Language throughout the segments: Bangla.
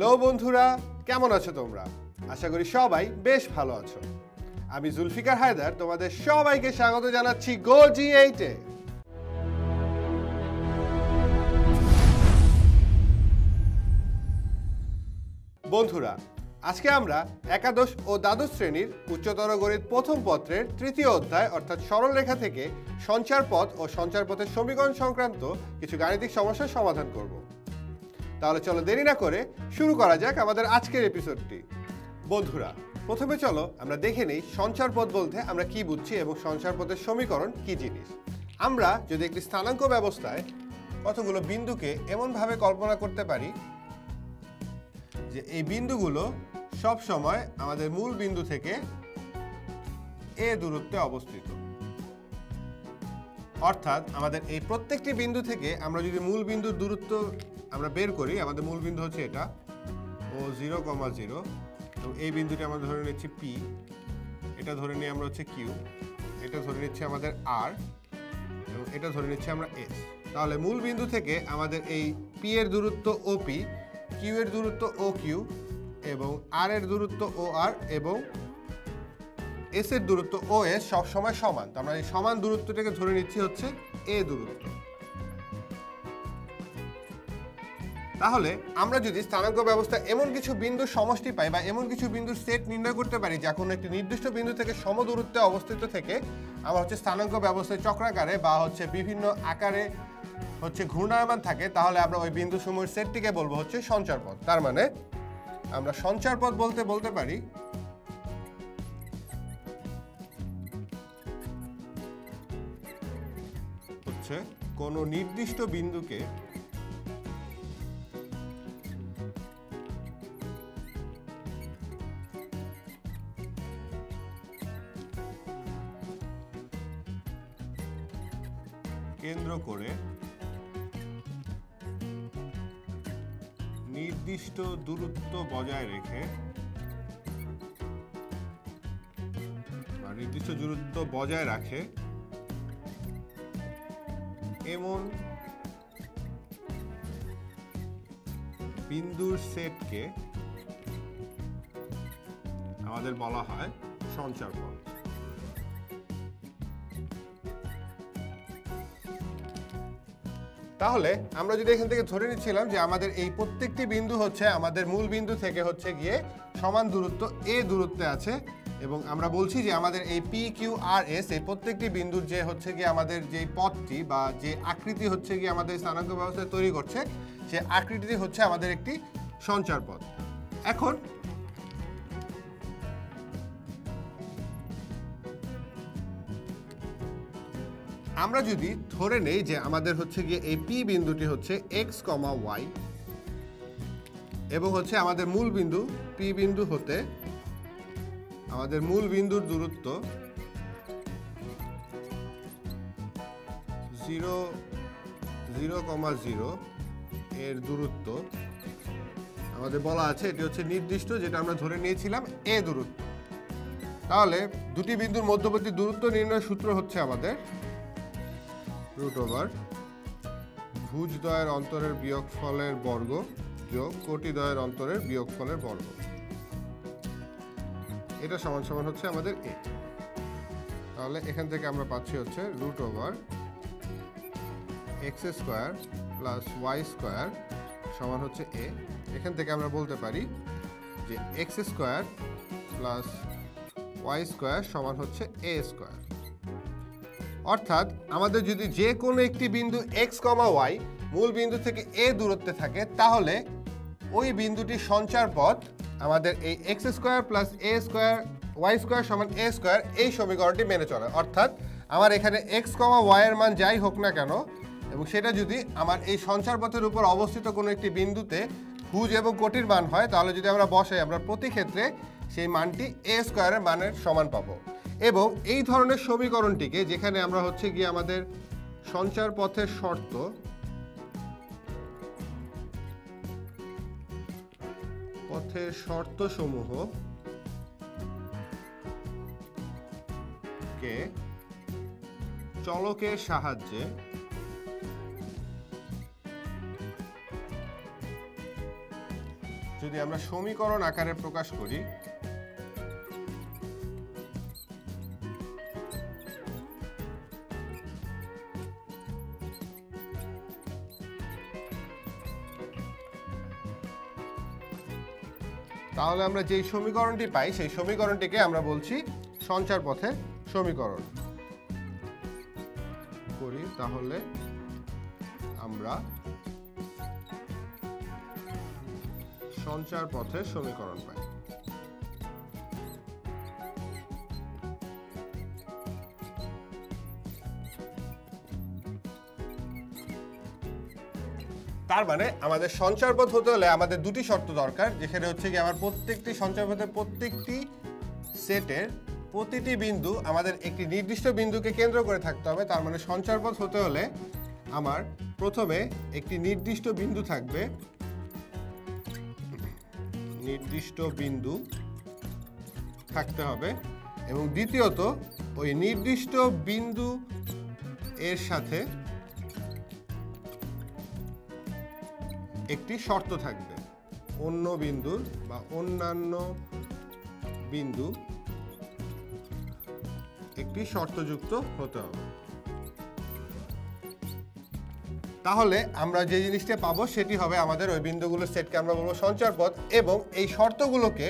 হ্যালো বন্ধুরা, কেমন আছো তোমরা? আশা করি সবাই বেশ ভালো আছো। আমি জুলফিকার হায়দার তোমাদের সবাইকে স্বাগত জানাচ্ছি গো G8 এ। বন্ধুরা, আজকে আমরা একাদশ ও দ্বাদশ শ্রেণীর উচ্চতর গণিত প্রথম পত্রের তৃতীয় অধ্যায় অর্থাৎ সরলরেখা থেকে সঞ্চার পথ ও সঞ্চার পথের সমীকরণ সংক্রান্ত কিছু গাণিতিক সমস্যার সমাধান করব। তাহলে চলো দেরি না করে শুরু করা যাক আমাদের আজকের এপিসোডটি। বন্ধুরা, প্রথমে চলো আমরা দেখে নেই সঞ্চার পথ বলতে আমরা কি বুঝছি এবং সঞ্চার পথের সমীকরণ কি জিনিস। আমরা যদি একটি স্থানাঙ্ক ব্যবস্থায় কতগুলো বিন্দুকে এমনভাবে কল্পনা করতে পারি যে এই বিন্দুগুলো সব সময় আমাদের মূল বিন্দু থেকে এ দূরত্বে অবস্থিত, অর্থাৎ আমাদের এই প্রত্যেকটি বিন্দু থেকে আমরা যদি মূল বিন্দুর দূরত্ব আমরা বের করি, আমাদের মূল বিন্দু হচ্ছে এটা ও 0,0, এবং এই বিন্দুটি আমরা ধরে নিচ্ছি পি, এটা ধরে নিই আমরা হচ্ছে কিউ, এটা ধরে নিচ্ছি আমাদের আর, এবং এটা ধরে নিচ্ছি আমরা এস। তাহলে মূল বিন্দু থেকে আমাদের এই পি এর দূরত্ব ও পি, কিউ এর দূরত্ব ও কিউ, এবং আর এর দূরত্ব ও আর, এবং এস এর দূরত্ব ও এস সবসময় সমান। তো আমরা এই সমান দূরত্বটাকে ধরে নিচ্ছি হচ্ছে এ দূরত্ব। তাহলে আমরা যদি স্থানাঙ্ক ব্যবস্থা এমন কিছু বিন্দুর সমষ্টি পাই বা এমন কিছু বিন্দুর সেট নির্ণয় করতে পারি যা কোনো একটি নির্দিষ্ট বিন্দু থেকে সমদূরত্বে অবস্থিত থেকে আমরা হচ্ছে স্থানাঙ্ক ব্যবস্থায় চক্রাকারে বা হচ্ছে বিভিন্ন আকারে হচ্ছে ঘূর্ণায়মান থাকে, তাহলে আমরা ওই বিন্দু সমূহের সেটটিকে বলবো হচ্ছে সঞ্চার পথ। তার মানে আমরা সঞ্চার পথ বলতে পারি হচ্ছে কোনো নির্দিষ্ট বিন্দুকে কেন্দ্র করে নির্দিষ্ট দূরত্ব বজায় রেখে বা নির্দিষ্ট দূরত্ব বজায় রাখে এমন বিন্দুর সেটকে আমাদের বলা হয় সঞ্চার পথ। তাহলে আমরা যদি এখান থেকে ধরে নিচ্ছিলাম যে আমাদের এই প্রত্যেকটি বিন্দু হচ্ছে আমাদের মূল বিন্দু থেকে হচ্ছে গিয়ে সমান দূরত্ব এ দূরত্বে আছে, এবং আমরা বলছি যে আমাদের এই পি কিউ আর এস এই প্রত্যেকটি বিন্দুর যে হচ্ছে গিয়ে আমাদের যে পথটি বা যে আকৃতি হচ্ছে গিয়ে আমাদের স্থানাঙ্ক ব্যবস্থা তৈরি করছে, সে আকৃতিটি হচ্ছে আমাদের একটি সঞ্চার পথ। এখন আমরা যদি ধরে নেই যে আমাদের হচ্ছে গিয়ে এই পি বিন্দুটি হচ্ছে এক্স কমা ওয়াই, এবং হচ্ছে আমাদের মূল বিন্দু পি বিন্দু হতে আমাদের মূল বিন্দুর দূরত্ব 0,0 এর দূরত্ব আমাদের বলা আছে এটি হচ্ছে নির্দিষ্ট, যেটা আমরা ধরে নিয়েছিলাম এ দূরত্ব। তাহলে দুটি বিন্দুর মধ্যবর্তী দূরত্ব নির্ণয়ের সূত্র হচ্ছে আমাদের √, ভুজদ্বয়ের অন্তরের বিয়োগফলের বর্গ যোগ কোটিদ্বয়ের অন্তরের বিয়োগফলের বর্গ, এটা সমান সমান হচ্ছে আমাদের এ। তাহলে এখান থেকে আমরা পাচ্ছি হচ্ছে √x² + y² সমান হচ্ছে এ। এখান থেকে আমরা বলতে পারি যে x² + y² সমান হচ্ছে a²। অর্থাৎ আমাদের যদি যে কোনো একটি বিন্দু x, y মূল বিন্দু থেকে a দূরত্বে থাকে, তাহলে ওই বিন্দুটির সঞ্চার পথ আমাদের এই x² + a² y² সমান a² এই সমীকরণটি মেনে চলে। অর্থাৎ আমার এখানে x, y এর মান যাই হোক না কেন, এবং সেটা যদি আমার এই সঞ্চার পথের উপর অবস্থিত কোনো একটি বিন্দুতে ভুজ এবং কোটির মান হয়, তাহলে যদি আমরা বসাই আমরা প্রতি ক্ষেত্রে সেই মানটি a² এর মানের সমান পাবো। এবং এই ধরনের সমীকরণটিকে যেখানে আমরা হচ্ছে গিয়ে আমাদের সঞ্চার পথের শর্তসমূহ কে চলকের সাহায্যে যদি আমরা সমীকরণ আকারে প্রকাশ করি, তাহলে আমরা যেই সমীকরণটি পাই সেই সমীকরণটিকে আমরা বলছি সঞ্চার পথের সমীকরণ করি। তাহলে আমরা সঞ্চার পথের সমীকরণ পাই। তার মানে আমাদের সঞ্চারপথ হতে হলে আমাদের দুটি শর্ত দরকার, যেখানে হচ্ছে কি আমার প্রত্যেকটি সঞ্চারপথের প্রত্যেকটি সেটের প্রতিটি বিন্দু আমাদের একটি নির্দিষ্ট বিন্দুকে কেন্দ্র করে থাকতে হবে। তার মানে সঞ্চারপথ হতে হলে আমার প্রথমে একটি নির্দিষ্ট বিন্দু থাকবে, নির্দিষ্ট বিন্দু থাকতে হবে, এবং দ্বিতীয়ত ওই নির্দিষ্ট বিন্দু এর সাথে একটি শর্ত থাকবে, অন্য বিন্দুর বা অন্যান্য বিন্দু একটি শর্তযুক্ত হতে হবে। তাহলে আমরা যে জিনিসটা পাবো সেটি হবে আমাদের ওই বিন্দুগুলোর সেটকে আমরা বলবো সঞ্চারপথ। এবং এই শর্তগুলোকে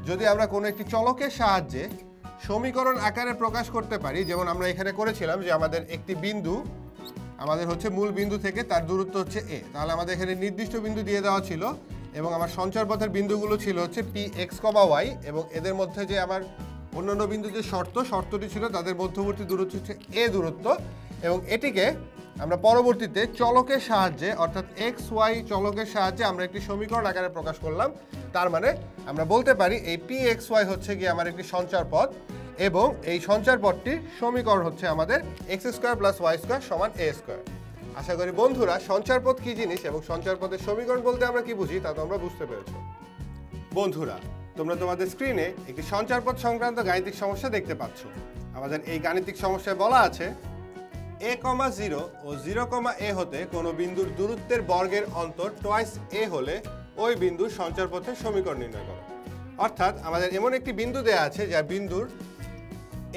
যদি আমরা কোনো একটি চলকের সাহায্যে সমীকরণ আকারে প্রকাশ করতে পারি, যেমন আমরা এখানে করেছিলাম যে আমাদের একটি বিন্দু আমাদের হচ্ছে মূল বিন্দু থেকে তার দূরত্ব হচ্ছে a, তাহলে আমাদের এখানে নির্দিষ্ট বিন্দু দিয়ে দেওয়া ছিল এবং আমার সঞ্চারপথের বিন্দুগুলো ছিল হচ্ছে px, y, এবং এদের মধ্যে যে আমার অন্যান্য বিন্দু যে শর্তটি ছিল তাদের মধ্যবর্তী দূরত্ব হচ্ছে a দূরত্ব, এবং এটিকে আমরা পরবর্তীতে চলকের সাহায্যে অর্থাৎ এক্স ওয়াই চলকের সাহায্যে আমরা একটি সমীকরণ আকারে প্রকাশ করলাম। তার মানে আমরা বলতে পারি এই pxy হচ্ছে গিয়ে আমার একটি সঞ্চারপথ, এবং এই সঞ্চারপথটির সমীকরণ হচ্ছে আমাদের x² + y² = a²। আশা করি বন্ধুরা সঞ্চারপথ কি জিনিস এবং সঞ্চারপথের সমীকরণ বলতে আমরা কি বুঝি তা তোমরা বুঝতে পেরেছো। বন্ধুরা, তোমরা তোমাদের স্ক্রিনে একটি সঞ্চারপথ সংক্রান্ত গাণিতিক সমস্যা দেখতে পাচ্ছ। আমাদের এই গাণিতিক সমস্যায় বলা আছে a, 0 ও 0, a হতে কোনো বিন্দুর দূরত্বের বর্গের অন্তর টুয়াইস a হলে ওই বিন্দুর সঞ্চারপথের সমীকরণ নির্ণয় করো। অর্থাৎ আমাদের এমন একটি বিন্দু দেওয়া আছে যা বিন্দুর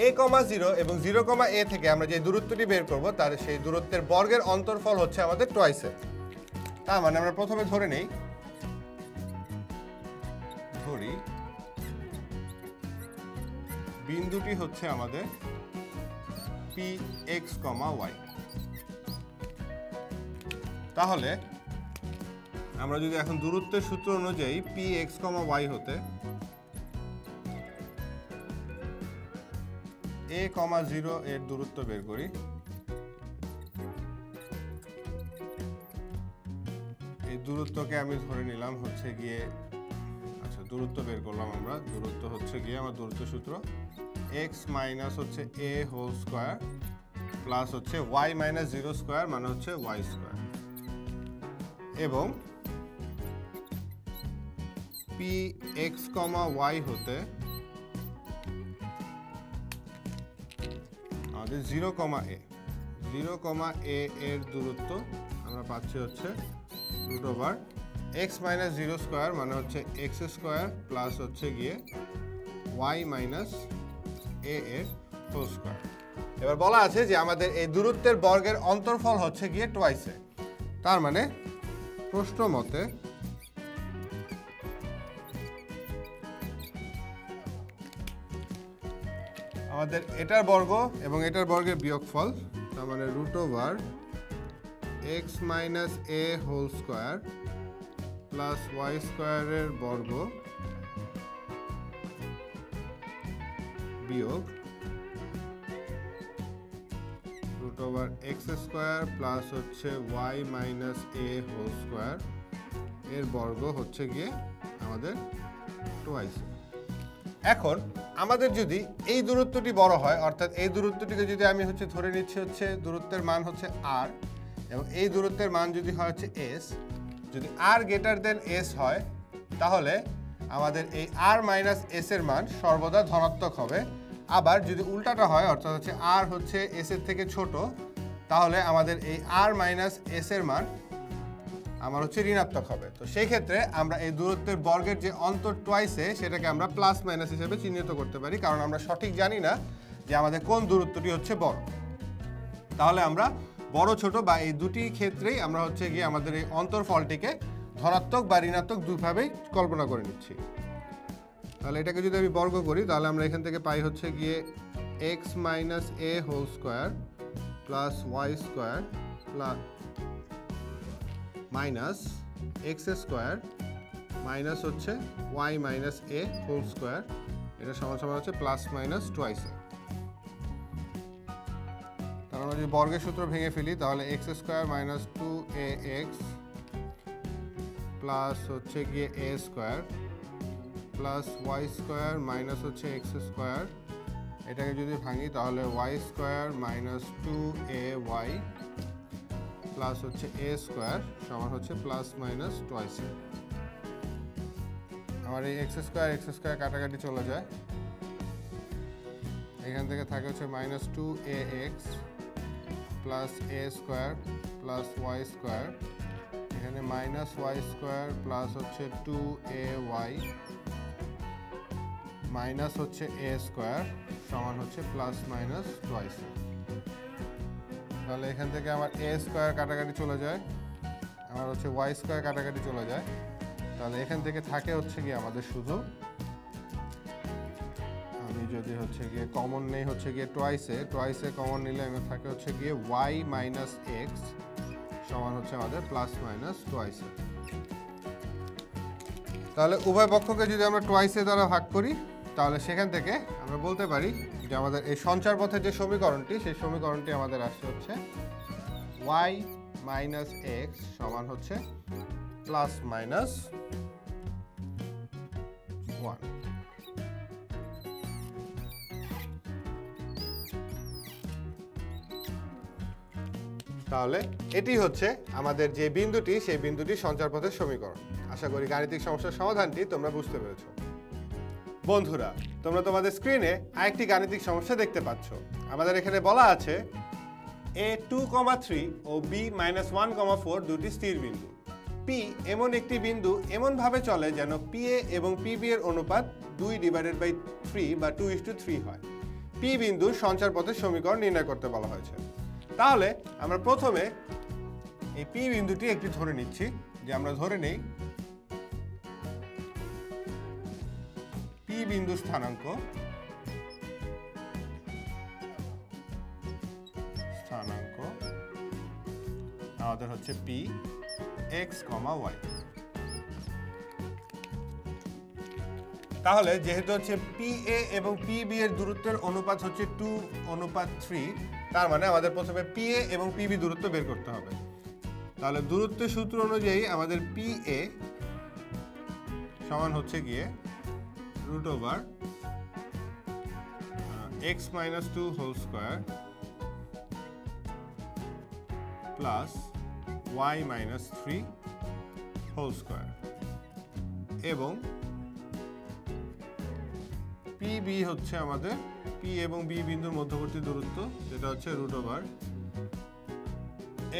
a, 0 এবং 0, a থেকে আমরা যে দূরত্বটি বের করব তার সেই দূরত্বের বর্গের অন্তরফল হচ্ছে আমাদের টুয়াইস a। তার মানে আমরা প্রথমে ধরি বিন্দুটি হচ্ছে আমাদের px, y। তাহলে আমরা যদি এখন দূরত্বের সূত্র অনুযায়ী px, y হতে a, 0 এর দূরত্ব বের করি, এই দূরত্বকে আমি ধরে নিলাম হচ্ছে গিয়ে, আচ্ছা দূরত্ব বের করলাম আমরা, দূরত্ব হচ্ছে গিয়ে আমার দূরত্ব সূত্র x মাইনাস হচ্ছে a হোল স্কোয়ার প্লাস হচ্ছে y মাইনাস 0 স্কোয়ার মানে হচ্ছে y স্কোয়ার, এবং px, y হতে আমাদের 0, a এর দূরত্ব আমরা পাচ্ছি হচ্ছে √x মাইনাস 0 স্কোয়ার মানে হচ্ছে x স্কোয়ার প্লাস হচ্ছে গিয়ে y মাইনাস a এর হোল স্কোয়ার। এবার বলা আছে যে আমাদের এই দূরত্বের বর্গের অন্তরফল হচ্ছে গিয়ে টুয়াইস a। তার মানে প্রশ্ন মতে আমাদের এটার বর্গ এবং এটার বর্গের বিয়োগফল, তার মানে √x minus a whole square plus y স্কোয়ারের বর্গ বিয়োগ √x স্কোয়ার প্লাস হচ্ছে y minus a whole square এর বর্গ হচ্ছে গিয়ে আমাদের টুয়াইস। এখন আমাদের যদি এই দূরত্বটি বড় হয়, অর্থাৎ এই দূরত্বটিকে যদি আমি হচ্ছে ধরে নিচ্ছি হচ্ছে দূরত্বের মান হচ্ছে r, এবং এই দূরত্বের মান যদি হয় হচ্ছে s, যদি r গ্রেটার দেন s হয় তাহলে আমাদের এই r মাইনাস s এর মান সর্বদা ধনাত্মক হবে। আবার যদি উল্টাটা হয় অর্থাৎ হচ্ছে r হচ্ছে s এর থেকে ছোট, তাহলে আমাদের এই r মাইনাস s এর মান আমার হচ্ছে ঋণাত্মক হবে। তো সেই ক্ষেত্রে আমরা এই দূরত্বের বর্গের যে অন্তর টুয়াইসে সেটাকে আমরা প্লাস মাইনাস হিসেবে চিহ্নিত করতে পারি, কারণ আমরা সঠিক জানি না যে আমাদের কোন দূরত্বটি হচ্ছে বড়। তাহলে আমরা বড় ছোট বা এই দুটি ক্ষেত্রেই আমরা হচ্ছে গিয়ে আমাদের এই অন্তরফলটিকে ধনাত্মক বা ঋণাত্মক দুইভাবেই কল্পনা করে নিচ্ছি। তাহলে এটাকে যদি আমি বর্গ করি তাহলে আমরা এখান থেকে পাই হচ্ছে গিয়ে x minus a whole square plus y square plus minus x square minus হচ্ছে y minus a whole square, এটা সমান সমান হচ্ছে প্লাস মাইনাস টুয়াইস এ। তাহলে আমরা যদি বর্গের সূত্র ভেঙে ফেলি তাহলে x square minus 2ax plus হচ্ছে গিয়ে a square plus y square minus হচ্ছে এক্স স্কোয়ার, এটাকে যদি ভাঙি তাহলে Y square minus 2ay plus হচ্ছে এ স্কোয়ার সমান হচ্ছে প্লাস মাইনাস টুয়াইস এ। আমার এই এক্স স্কোয়ার কাটাকাটি চলে যায়, এখান থেকে থাকে হচ্ছে মাইনাস 2ax প্লাস এ স্কোয়ার প্লাস ওয়াই স্কোয়ার, এখানে মাইনাস ওয়াই স্কোয়ার প্লাস হচ্ছে 2ay মাইনাস হচ্ছে এ স্কোয়ার সমান হচ্ছে প্লাস মাইনাস টুয়াইস এ। তাহলে এখান থেকে আমার এ স্কোয়ার কাটাকাটি চলে যায়, আমার হচ্ছে ওয়াই স্কোয়ার কাটাকাটি চলে যায়, তাহলে এখান থেকে থাকে হচ্ছে গিয়ে আমাদের শুধু, আমি যদি হচ্ছে গিয়ে কমন নেই হচ্ছে গিয়ে টুয়াইসে কমন নিলে আমার থাকে হচ্ছে গিয়ে ওয়াই মাইনাস এক্স সমান হচ্ছে আমাদের প্লাস মাইনাস টুয়াইস এ। তাহলে উভয় পক্ষকে যদি আমরা টুয়াইসে দ্বারা ভাগ করি তাহলে সেখান থেকে আমরা বলতে পারি যে আমাদের এই সঞ্চার পথের যে সমীকরণটি সেই সমীকরণটি আমাদের আসছে হচ্ছে ওয়াই মাইনাস এক্স সমান হচ্ছে প্লাস মাইনাস 1। তাহলে এটি হচ্ছে আমাদের যে বিন্দুটি সেই বিন্দুটি সঞ্চার পথের সমীকরণ। আশা করি গাণিতিক সমস্যার সমাধানটি তোমরা বুঝতে পেরেছো। বন্ধুরা, তোমরা তোমাদের স্ক্রিনে আরেকটি গাণিতিক সমস্যা দেখতে পাচ্ছ। আমাদের এখানে বলা আছে a2,3 ও b-1,4 দুটি স্থির বিন্দু। p এমন একটি বিন্দু এমনভাবে চলে যেন pa এবং pb এর অনুপাত 2/3 বা 2:3 হয়। p বিন্দুর সঞ্চার পথের সমীকরণ নির্ণয় করতে বলা হয়েছে। তাহলে আমরা প্রথমে এই p বিন্দুটি একটি ধরে নিচ্ছি, যে আমরা ধরে নেই p বিন্দু স্থানাঙ্ক আমাদের হচ্ছে p x, y। তাহলে যেহেতু হচ্ছে PA এবং PB এর দূরত্বের অনুপাত হচ্ছে 2:3, তার মানে আমাদের প্রথমে PA এবং PB দূরত্ব বের করতে হবে। তাহলে দূরত্বের সূত্র অনুযায়ী আমাদের PA সমান হচ্ছে গিয়ে √x-2 whole square plus y-3 whole square, এবং PB হচ্ছে আমাদের P এবং B বিন্দুর মধ্যবর্তী দূরত্ব, যেটা হচ্ছে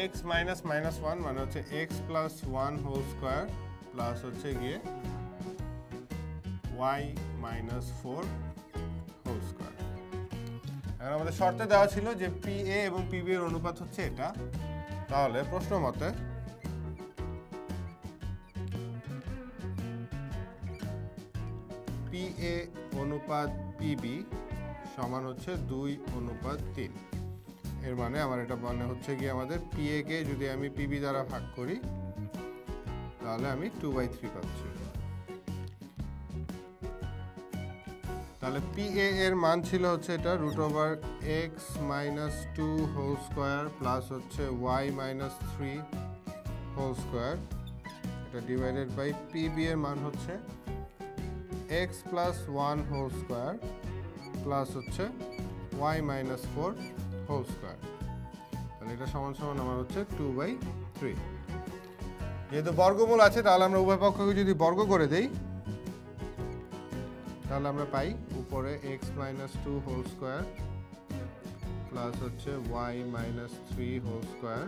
√x -1 মানে হচ্ছে x + 1 হোল স্কয়ার প্লাস হচ্ছে গিয়ে y -4 হোল স্কয়ার। এখন আমাদের শর্তে দেওয়া ছিল যে PA এবং PB এর অনুপাত হচ্ছে এটা। তাহলে প্রশ্ন মতে PA অনুপাত PB সমান হচ্ছে 2:3। এর মানে আমার এটা মনে হচ্ছে কি আমাদের PA কে যদি আমি PB দ্বারা ভাগ করি তাহলে আমি 2/3 পাচ্ছি। তাহলে PA এর মান ছিল হচ্ছে এটা √x-2 হোল স্কয়ার প্লাস হচ্ছে y-3 হোল স্কয়ার, এটা ডিভাইডেড বাই PB এর মান হচ্ছে x + 1 হোল স্কয়ার প্লাস হচ্ছে y-4 হোল স্কয়ার। তাহলে এটা সমান সমান আমার হচ্ছে 2/3। যেহেতু বর্গমূল আছে তাহলে আমরা উভয় পক্ষকে যদি বর্গ করে দেই তাহলে আমরা পাই উপরে x-2 হোল স্কয়ার প্লাস হচ্ছে y-3 whole square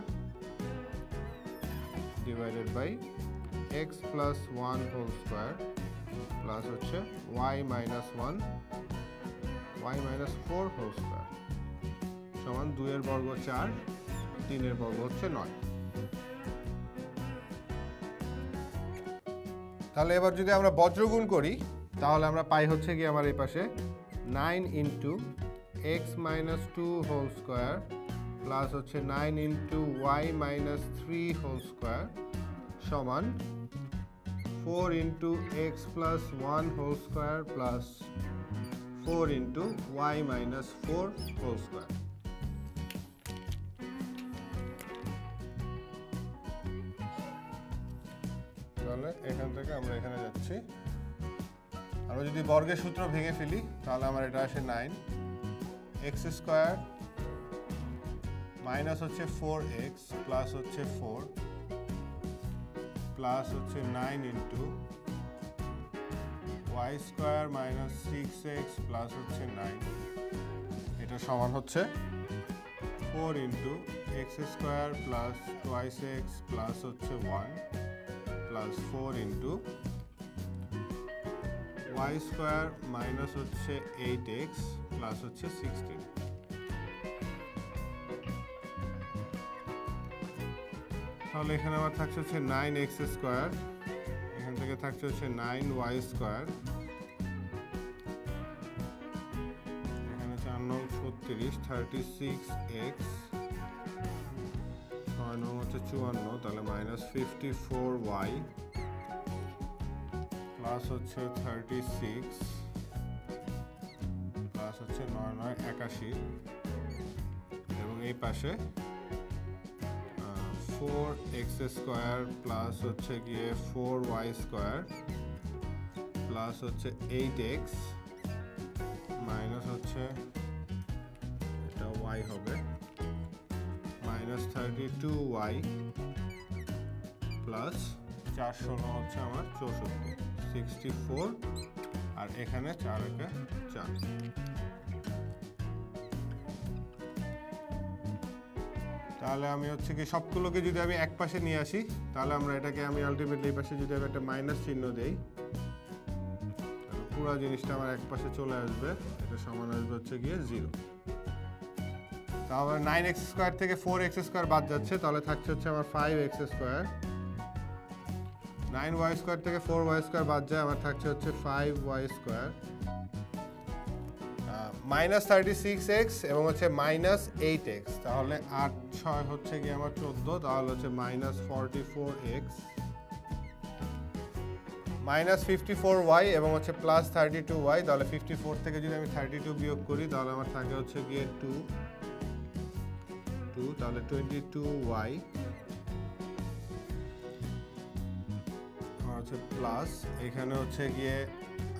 divided by x plus 1 whole square plus হচ্ছে y minus 1 y minus 4 whole square সমান 2 এর বর্গ 4, 3 এর বর্গ হচ্ছে 9। তাহলে এবার যদি আমরা বজ্রগুণ করি তাহলে আমরা পাই হচ্ছে কি আমার এই পাশে 9 into x minus 2 whole square plus হচ্ছে 9 into y minus 3 whole square সমান 4 into x plus 1 whole square plus 4 into y minus 4 whole square. তাহলে এখান থেকে আমরা এখানে যাচ্ছি, আমরা যদি বর্গের সূত্র ভেঙে ফেলি তাহলে আমার এটা আসে 9 এক্স স্কোয়ার মাইনাস হচ্ছে 4x প্লাস হচ্ছে 4 প্লাস হচ্ছে 9 into y square minus 6x plus হচ্ছে 9, এটা সমান হচ্ছে 4 into x square plus twice x plus হচ্ছে 1 plus 4 into y square minus হচ্ছে 8x প্লাস হচ্ছে 16। তাহলে এখানে আমার থাকছে হচ্ছে 9x স্কোয়ার, এখান থেকে থাকছে হচ্ছে 9y স্কোয়ার, এখানে 4 নং 36 36x, 6 নং হচ্ছে 54, তাহলে মাইনাস 54y প্লাস হচ্ছে 36 প্লাস হচ্ছে 9 9 81 এবং এই পাশে 4x স্কোয়ার প্লাস হচ্ছে গিয়ে 4y স্কোয়ার প্লাস হচ্ছে 8x মাইনাস হচ্ছে এটা y হবে মাইনাস 32y প্লাস 416 হচ্ছে আমার 64 64 আর এখানে 4 একে 4। তাহলে আমি হচ্ছে কি সবগুলোকে যদি আমি এক পাশে নিয়ে আসি তাহলে আমরা এটাকে আমি আলটিমেটলি এই পাশে যদি আমি একটা মাইনাস চিহ্ন দেই তাহলে পুরো জিনিসটা আমার এক পাশে চলে আসবে, এটা সমান আসবে হচ্ছে গিয়ে 0। তাহলে 9x স্কোয়ার থেকে 4x স্কোয়ার বাদ যাচ্ছে, তাহলে থাকছে হচ্ছে আমার 5x স্কোয়ার, 9y স্কোয়ার থেকে 4y স্কোয়ার বাদ যায়, আমার থাকছে হচ্ছে 5y স্কোয়ার মাইনাস 36x এবং হচ্ছে মাইনাস 8x, তাহলে 8 6 হচ্ছে গিয়ে আমার 14, তাহলে হচ্ছে মাইনাস 44x মাইনাস 54y এবং হচ্ছে প্লাস 32y, তাহলে 54 থেকে যদি আমি 32 বিয়োগ করি তাহলে আমার থাকে হচ্ছে গিয়ে 2 তাহলে 22y হচ্ছে প্লাস এখানে হচ্ছে গিয়ে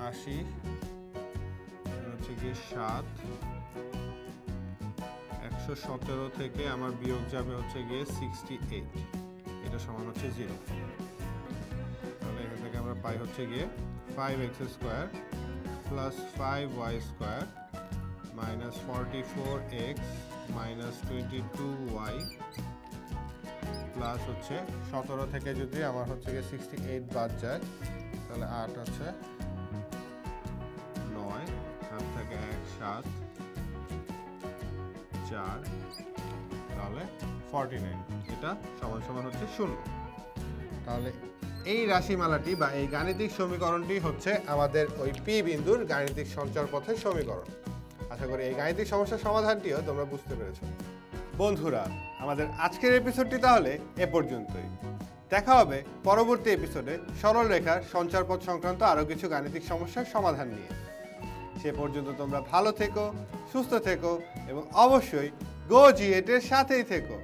80 হচ্ছে গিয়ে 7 117 থেকে আমার বিয়োগ যাবে হচ্ছে গিয়ে 68, এটা সমান হচ্ছে 0। তাহলে এখান থেকে আমরা পাই হচ্ছে গিয়ে 5x square plus 5y square minus 44x minus 22y plus হচ্ছে 17 থেকে যদি আমার হচ্ছে গিয়ে 68 বাদ যায় তাহলে 8 আছে 9, 7 থেকে 1 7 4, তাহলে 49, এটা সমান সমান হচ্ছে 0। তাহলে এই রাশিমালাটি বা এই গাণিতিক সমীকরণটি হচ্ছে আমাদের ওই পি বিন্দুর গাণিতিক সঞ্চার পথের সমীকরণ। আশা করি এই গাণিতিক সমস্যার সমাধানটিও তোমরা বুঝতে পেরেছো। বন্ধুরা, আমাদের আজকের এপিসোডটি তাহলে এ পর্যন্তই। দেখা হবে পরবর্তী এপিসোডে সরল রেখার সঞ্চারপথ সংক্রান্ত আরও কিছু গাণিতিক সমস্যার সমাধান নিয়ে। সে পর্যন্ত তোমরা ভালো থেকো, সুস্থ থেকো এবং অবশ্যই গো জি8 এর সাথেই থেকো।